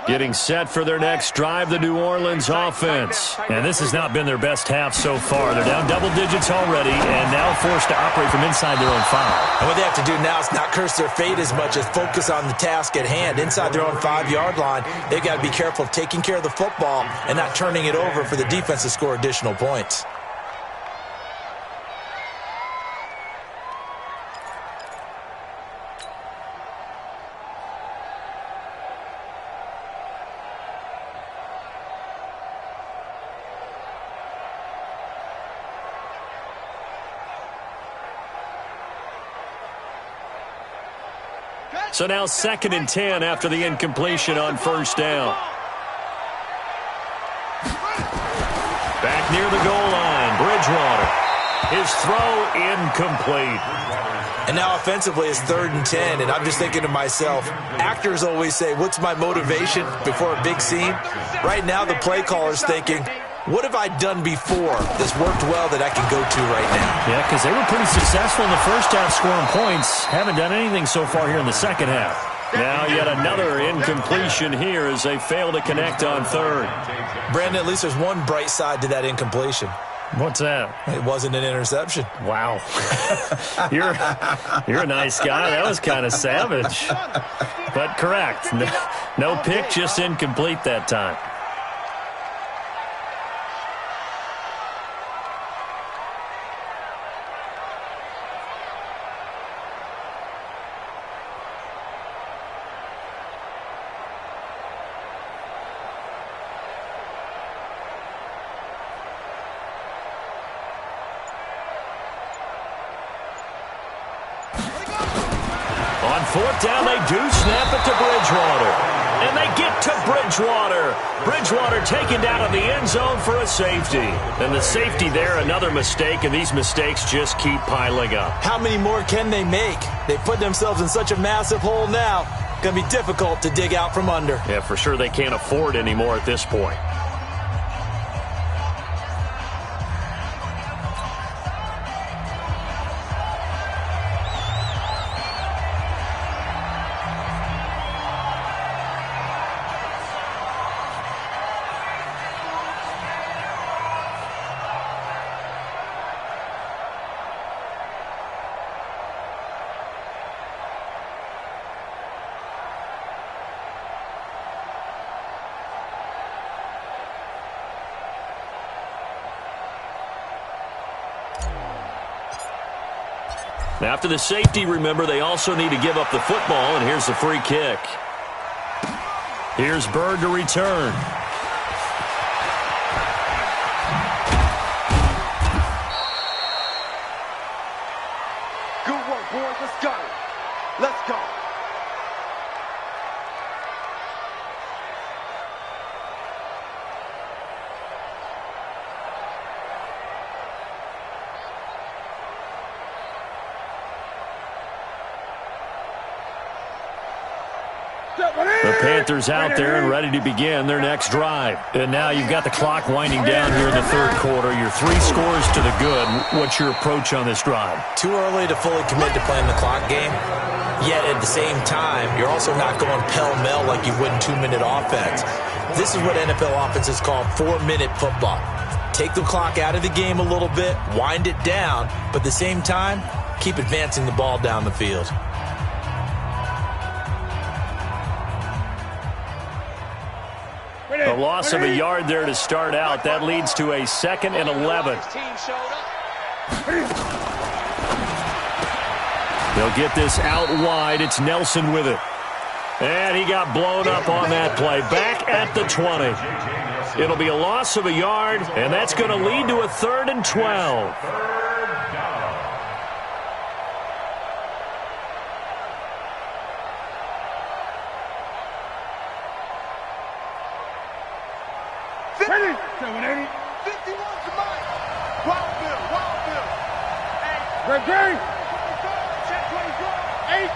Getting set for their next drive, the New Orleans offense. And this has not been their best half so far. They're down double digits already and now forced to operate from inside their own 5. And what they have to do now is not curse their fate as much as focus on the task at hand. Inside their own 5-yard line, they've got to be careful of taking care of the football and not turning it over for the defense to score additional points. So now 2nd and 10 after the incompletion on first down. Back near the goal line, Bridgewater. His throw incomplete. And now offensively it's 3rd and 10, and I'm just thinking to myself, actors always say, what's my motivation before a big scene? Right now the play caller's thinking, what have I done before that's worked well that I can go to right now? Yeah, because they were pretty successful in the first half scoring points. Haven't done anything so far here in the second half. Now yet another incompletion here as they fail to connect on 3rd. Brandon, at least there's one bright side to that incompletion. What's that? It wasn't an interception. Wow. You're a nice guy. That was kind of savage. But correct. No pick, just incomplete that time. fourth down, they do snap it to Bridgewater. And they get to Bridgewater. Bridgewater taken down in the end zone for a safety. And the safety there, another mistake, and these mistakes just keep piling up. How many more can they make? They put themselves in such a massive hole now. Going to be difficult to dig out from under. Yeah, for sure they can't afford any more at this point. After the safety, remember, they also need to give up the football, and here's the free kick. Here's Bird to return. Good work, boys. Let's go. Let's go. The Panthers out there and ready to begin their next drive. And now you've got the clock winding down here in the third quarter. Your 3 scores to the good. What's your approach on this drive? Too early to fully commit to playing the clock game. Yet at the same time, you're also not going pell-mell like you would in 2-minute offense. This is what NFL offenses call 4-minute football. Take the clock out of the game a little bit, wind it down, but at the same time, keep advancing the ball down the field. A loss of a yard there to start out. That leads to a 2nd and 11. They'll get this out wide. It's Nelson with it. And he got blown up on that play. Back at the 20. It'll be a loss of a yard, and that's going to lead to a 3rd and 12. Great. Check 24. 8.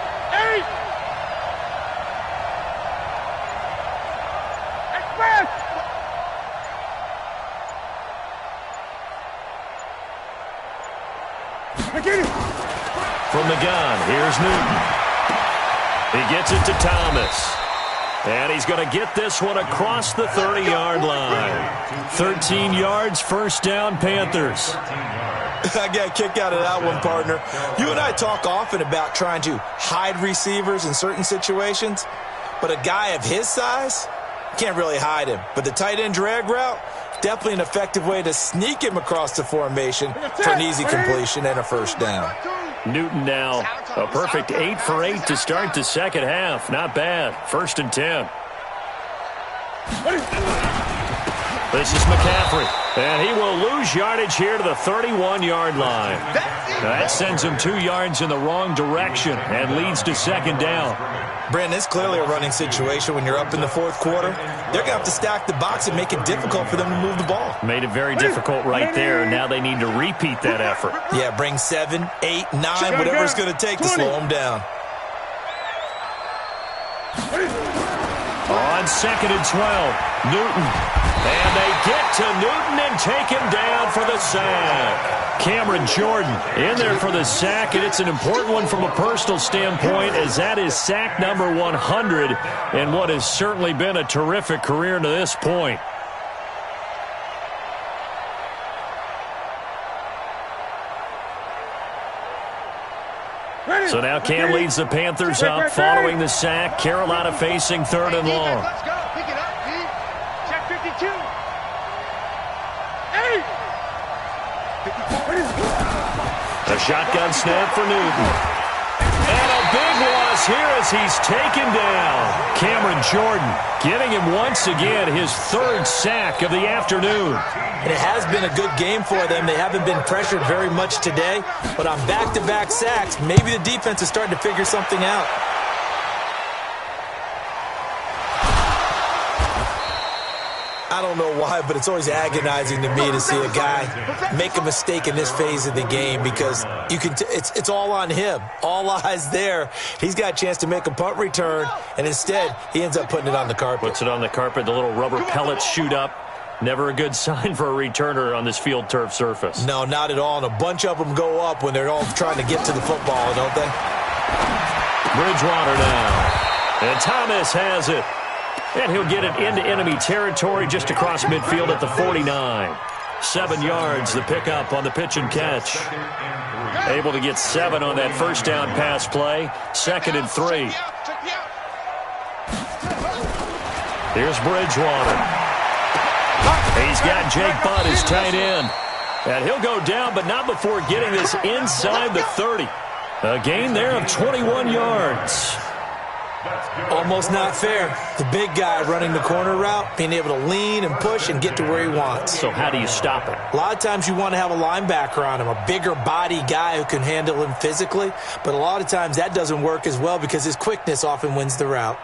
Express. I get it. From the gun, here's Newton. He gets it to Thomas. And he's going to get this one across the 30-yard line. 13 yards, first down, Panthers. I got a kick out of that one, partner. You and I talk often about trying to hide receivers in certain situations, but a guy of his size, can't really hide him. But the tight end drag route, definitely an effective way to sneak him across the formation for an easy completion and a first down. Newton now a perfect 8 for 8 to start the second half. Not bad. 1st and 10. This is McCaffrey, and he will lose yardage here to the 31-yard line. That sends him 2 yards in the wrong direction and leads to 2nd down. Brandon, it's clearly a running situation when you're up in the 4th quarter. They're going to have to stack the box and make it difficult for them to move the ball. Made it very difficult right there. Now they need to repeat that effort. Yeah, bring 7, 8, 9, whatever it's going to take to slow them down. On 2nd and 12, Newton. And they get to Newton and take him down for the sack. Cameron Jordan in there for the sack, and it's an important one from a personal standpoint, as that is sack number 100 and what has certainly been a terrific career to this point. So now Cam leads the Panthers up following the sack. Carolina facing 3rd and long. Let's go. Pick it up, D. Check 52. 8. A shotgun snap for Newton. And a big loss here as he's taken down. Cameron Jordan getting him once again his 3rd sack of the afternoon. And it has been a good game for them. They haven't been pressured very much today, but on back-to-back sacks, maybe the defense is starting to figure something out. I don't know why, but it's always agonizing to me to see a guy make a mistake in this phase of the game because you can. It's all on him. All eyes there. He's got a chance to make a punt return, and instead he ends up putting it on the carpet. Puts it on the carpet. The little rubber pellets shoot up. Never a good sign for a returner on this field turf surface. No, not at all. And a bunch of them go up when they're all trying to get to the football, don't they? Bridgewater now. And Thomas has it. And he'll get it into enemy territory just across midfield at the 49. 7 yards, the pickup on the pitch and catch. Able to get 7 on that first down pass play. 2nd and 3. Here's Bridgewater. He's got Jake Butt as tight end. And he'll go down, but not before getting this inside the 30. A gain there of 21 yards. Almost not fair. The big guy running the corner route, being able to lean and push and get to where he wants. So how do you stop it? A lot of times you want to have a linebacker on him, a bigger body guy who can handle him physically. But a lot of times that doesn't work as well because his quickness often wins the route.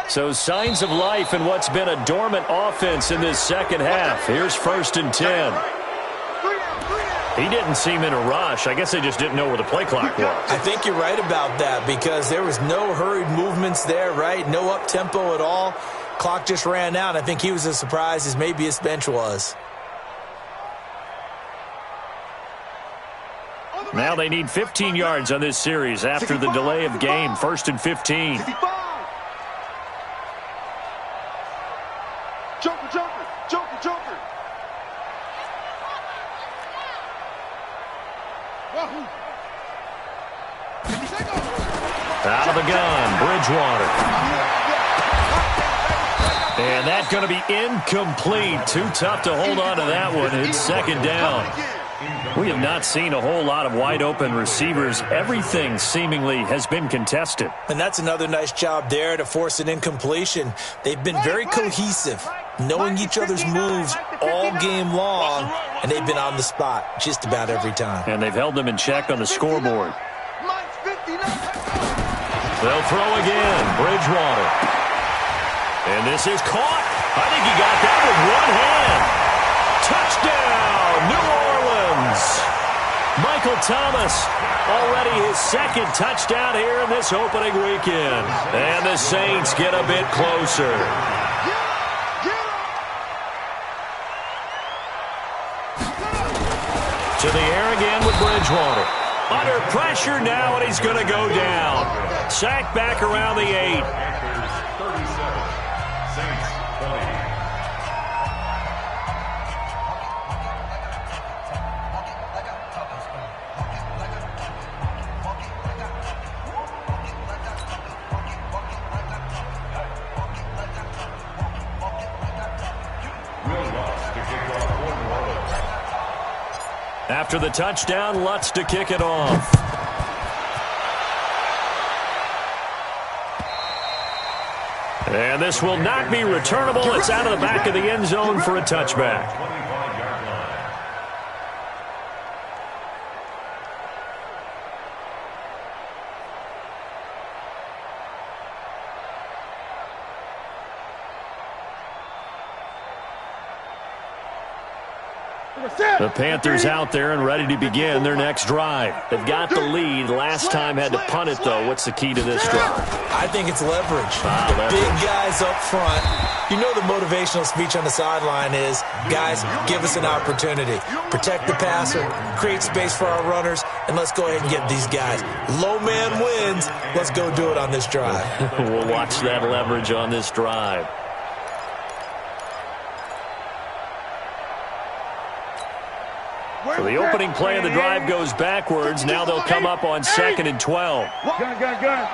So signs of life in what's been a dormant offense in this second half. Here's 1st and 10. He didn't seem in a rush. I guess they just didn't know where the play clock was. I think you're right about that because there was no hurried movements there, right? No up-tempo at all. Clock just ran out. I think he was as surprised as maybe his bench was. Now they need 15 yards on this series after the delay of game. 1st and 15. Joker. Out of the gun, Bridgewater. And that's going to be incomplete. Too tough to hold on to that one. It's 2nd down. We have not seen a whole lot of wide-open receivers. Everything seemingly has been contested. And that's another nice job there to force an incompletion. They've been very cohesive, knowing each other's moves all game long, and they've been on the spot just about every time. And they've held them in check on the scoreboard. They'll throw again, Bridgewater. And this is caught. I think he got that with one hand. Touchdown, New Orleans. Michael Thomas, already his 2nd touchdown here in this opening weekend. And the Saints get a bit closer. To the air again with Bridgewater. Under pressure now, and he's going to go down. Sacked back around the 8. After the touchdown, Lutz to kick it off. And this will not be returnable. It's out of the back of the end zone for a touchback. The Panthers out there and ready to begin their next drive. They've got the lead. Last time had to punt it, though. What's the key to this drive? I think it's leverage. The big guys up front. You know the motivational speech on the sideline is, guys, give us an opportunity. Protect the passer, create space for our runners, and let's go ahead and get these guys. Low man wins. Let's go do it on this drive. We'll watch that leverage on this drive. So the opening play of the drive goes backwards. Now they'll come up on 2nd and 12. Gun.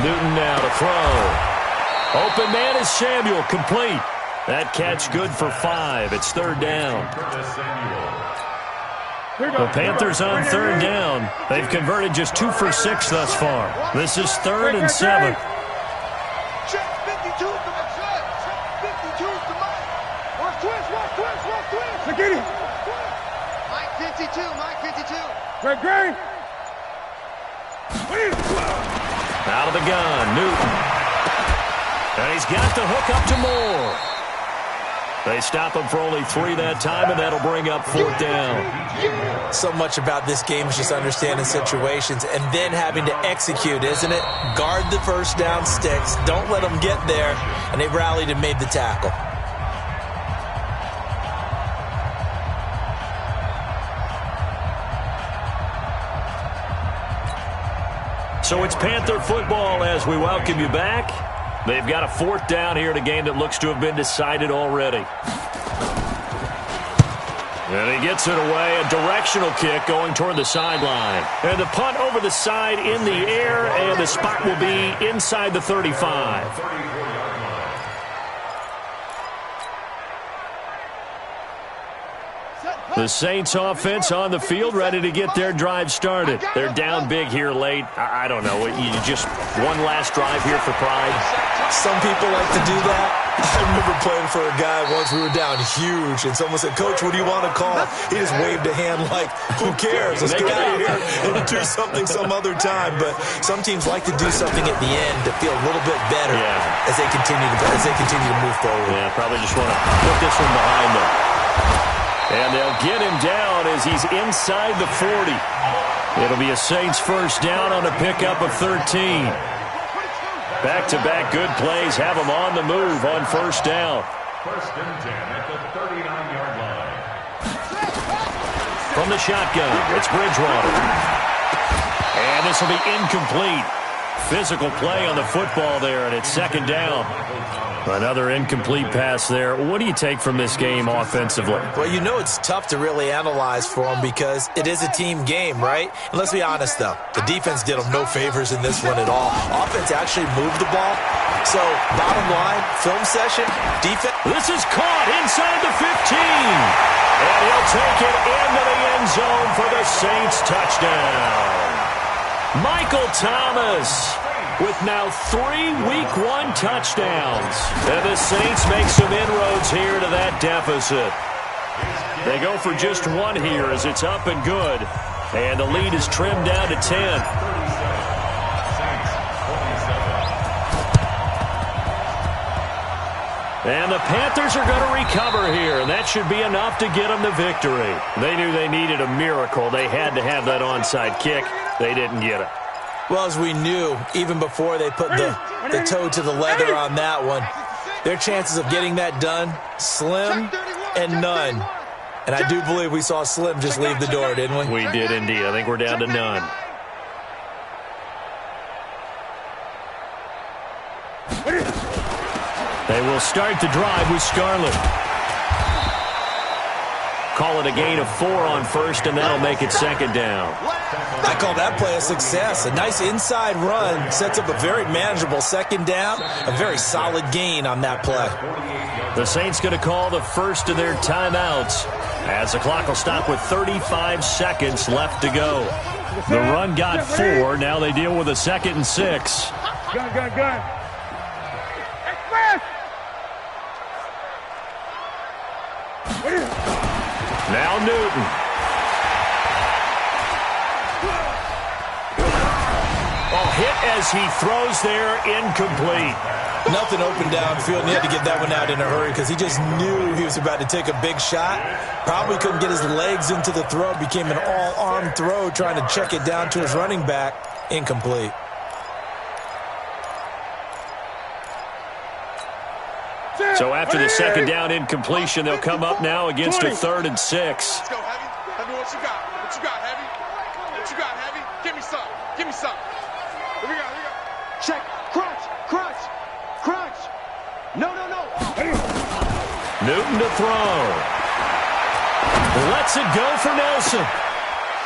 Newton now to throw. Open man is Samuel, complete. That catch good for 5. It's 3rd down. The Panthers on third down. They've converted just 2 for 6 thus far. This is 3rd and 7. Check 52 to my check. Check 52 to my. Watch twist. Look at it. Mike 52. Great. Out of the gun, Newton. And he's got the hook up to Moore. They stop him for only 3 that time, and that'll bring up 4th down. So much about this game is just understanding situations and then having to execute, isn't it? Guard the first down sticks. Don't let them get there. And they rallied and made the tackle. So it's Panther football as we welcome you back. They've got a 4th down here in a game that looks to have been decided already. And he gets it away, a directional kick going toward the sideline. And the punt over the side in the air, and the spot will be inside the 35. The Saints offense on the field, ready to get their drive started. They're down big here late. I don't know. You just one last drive here for pride. Some people like to do that. I remember playing for a guy once. We were down huge, and someone said, "Coach, what do you want to call?" He just waved a hand like, "Who cares? Let's get out of here and do something some other time." But some teams like to do something at the end to feel a little bit better as they continue to move forward. Yeah, probably just want to put this one behind them. And they'll get him down as he's inside the 40. It'll be a Saints first down on a pickup of 13. Back-to-back good plays have him on the move on first down. 1st and 10 at the 39-yard line. From the shotgun, it's Bridgewater. And this will be incomplete. Physical play on the football there, and it's 2nd down. Another incomplete pass there. What do you take from this game offensively? Well, you know it's tough to really analyze for them because it is a team game, right? And let's be honest, though. The defense did them no favors in this one at all. Offense actually moved the ball. So, bottom line, film session, defense. This is caught inside the 15. And he'll take it into the end zone for the Saints touchdown. Michael Thomas with now 3 Week 1 touchdowns. And the Saints make some inroads here to that deficit. They go for just 1 here as it's up and good. And the lead is trimmed down to 10. And the Panthers are going to recover here, and that should be enough to get them the victory. They knew they needed a miracle. They had to have that onside kick. They didn't get it. Well, as we knew, even before they put the toe to the leather on that one, their chances of getting that done, slim and none. And I do believe we saw Slim just leave the door, didn't we? We did indeed. I think we're down to none. They will start the drive with Scarlett. Call it a gain of 4 on first, and that'll make it 2nd down. I call that play a success. A nice inside run sets up a very manageable 2nd down. A very solid gain on that play. The Saints going to call the first of their timeouts as the clock will stop with 35 seconds left to go. The run got 4. Now they deal with a 2nd and 6. Gun. Now Newton. Oh, hit as he throws there, incomplete. Nothing open downfield, and he had to get that one out in a hurry because he just knew he was about to take a big shot. Probably couldn't get his legs into the throw. Became an all-arm throw trying to check it down to his running back. Incomplete. So after the 2nd down incompletion, they'll come up now against a 3rd and 6. Let's go, Heavy. Heavy, what you got? What you got, Heavy? What you got, Heavy? Give me some. Here we go. Check. Crunch. No. Newton to throw. Lets it go for Nelson.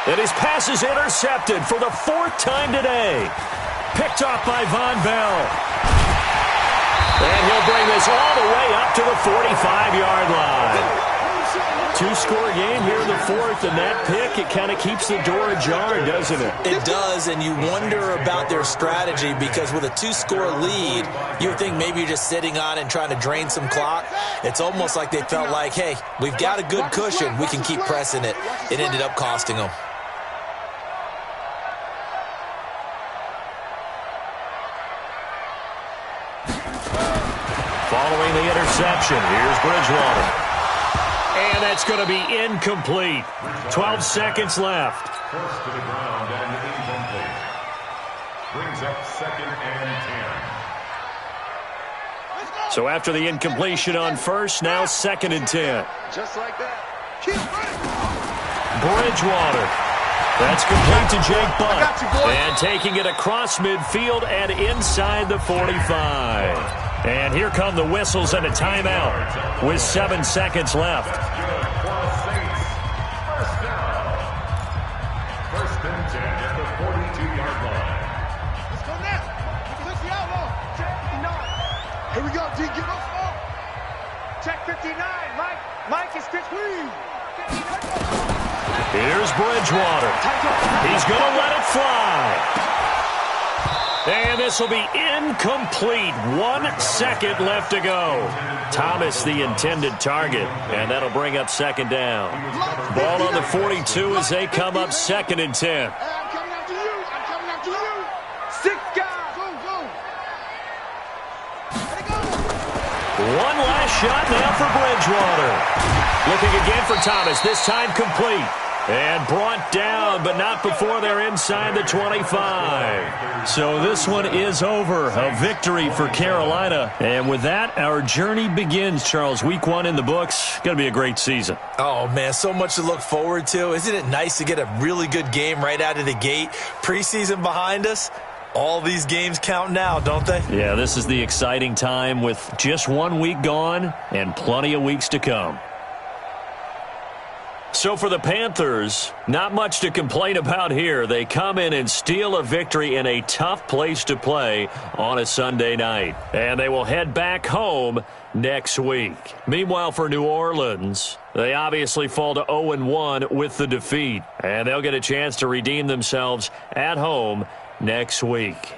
And his pass is intercepted for the 4th time today. Picked off by Von Bell. And he'll bring this all the way up to the 45-yard line. two-score game here in the fourth, and that pick, it kind of keeps the door ajar, doesn't it? It does, and you wonder about their strategy because with a two-score lead, you would think maybe you're just sitting on it and trying to drain some clock. It's almost like they felt like, hey, we've got a good cushion. We can keep pressing it. It ended up costing them. Following the interception, here's Bridgewater. And that's going to be incomplete. 12 seconds left. Forced to the ground and incomplete. Brings up 2nd and 10. So after the incompletion on first, now 2nd and 10. Just like that. Keep running. Bridgewater. That's complete to Jake Butt. I got you, boy. And taking it across midfield and inside the 45. And here come the whistles and a timeout with 7 seconds left. First down. 1st and 10 at the 42-yard line. Let's go now. Push the outlaw. Check 59. Here we go, D. Get us off. Check 59. Mike is 15. Here's Bridgewater. He's going to let it fly. And this will be incomplete. 1 second left to go. Thomas, the intended target, and that'll bring up 2nd down. Ball on the 42 as they come up 2nd and 10. I'm coming after you. I'm coming after you. 6 guys. Go, go. Let it go. One last shot now for Bridgewater. Looking again for Thomas, this time complete. And brought down, but not before they're inside the 25. So this one is over. A victory for Carolina. And with that, our journey begins, Charles. Week 1 in the books. Going to be a great season. Oh, man, so much to look forward to. Isn't it nice to get a really good game right out of the gate? Preseason behind us. All these games count now, don't they? Yeah, this is the exciting time with just 1 week gone and plenty of weeks to come. So for the Panthers, not much to complain about here. They come in and steal a victory in a tough place to play on a Sunday night. And they will head back home next week. Meanwhile, for New Orleans, they obviously fall to 0-1 with the defeat. And they'll get a chance to redeem themselves at home next week.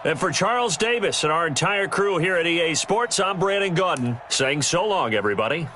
And for Charles Davis and our entire crew here at EA Sports, I'm Brandon Gaudin saying so long, everybody.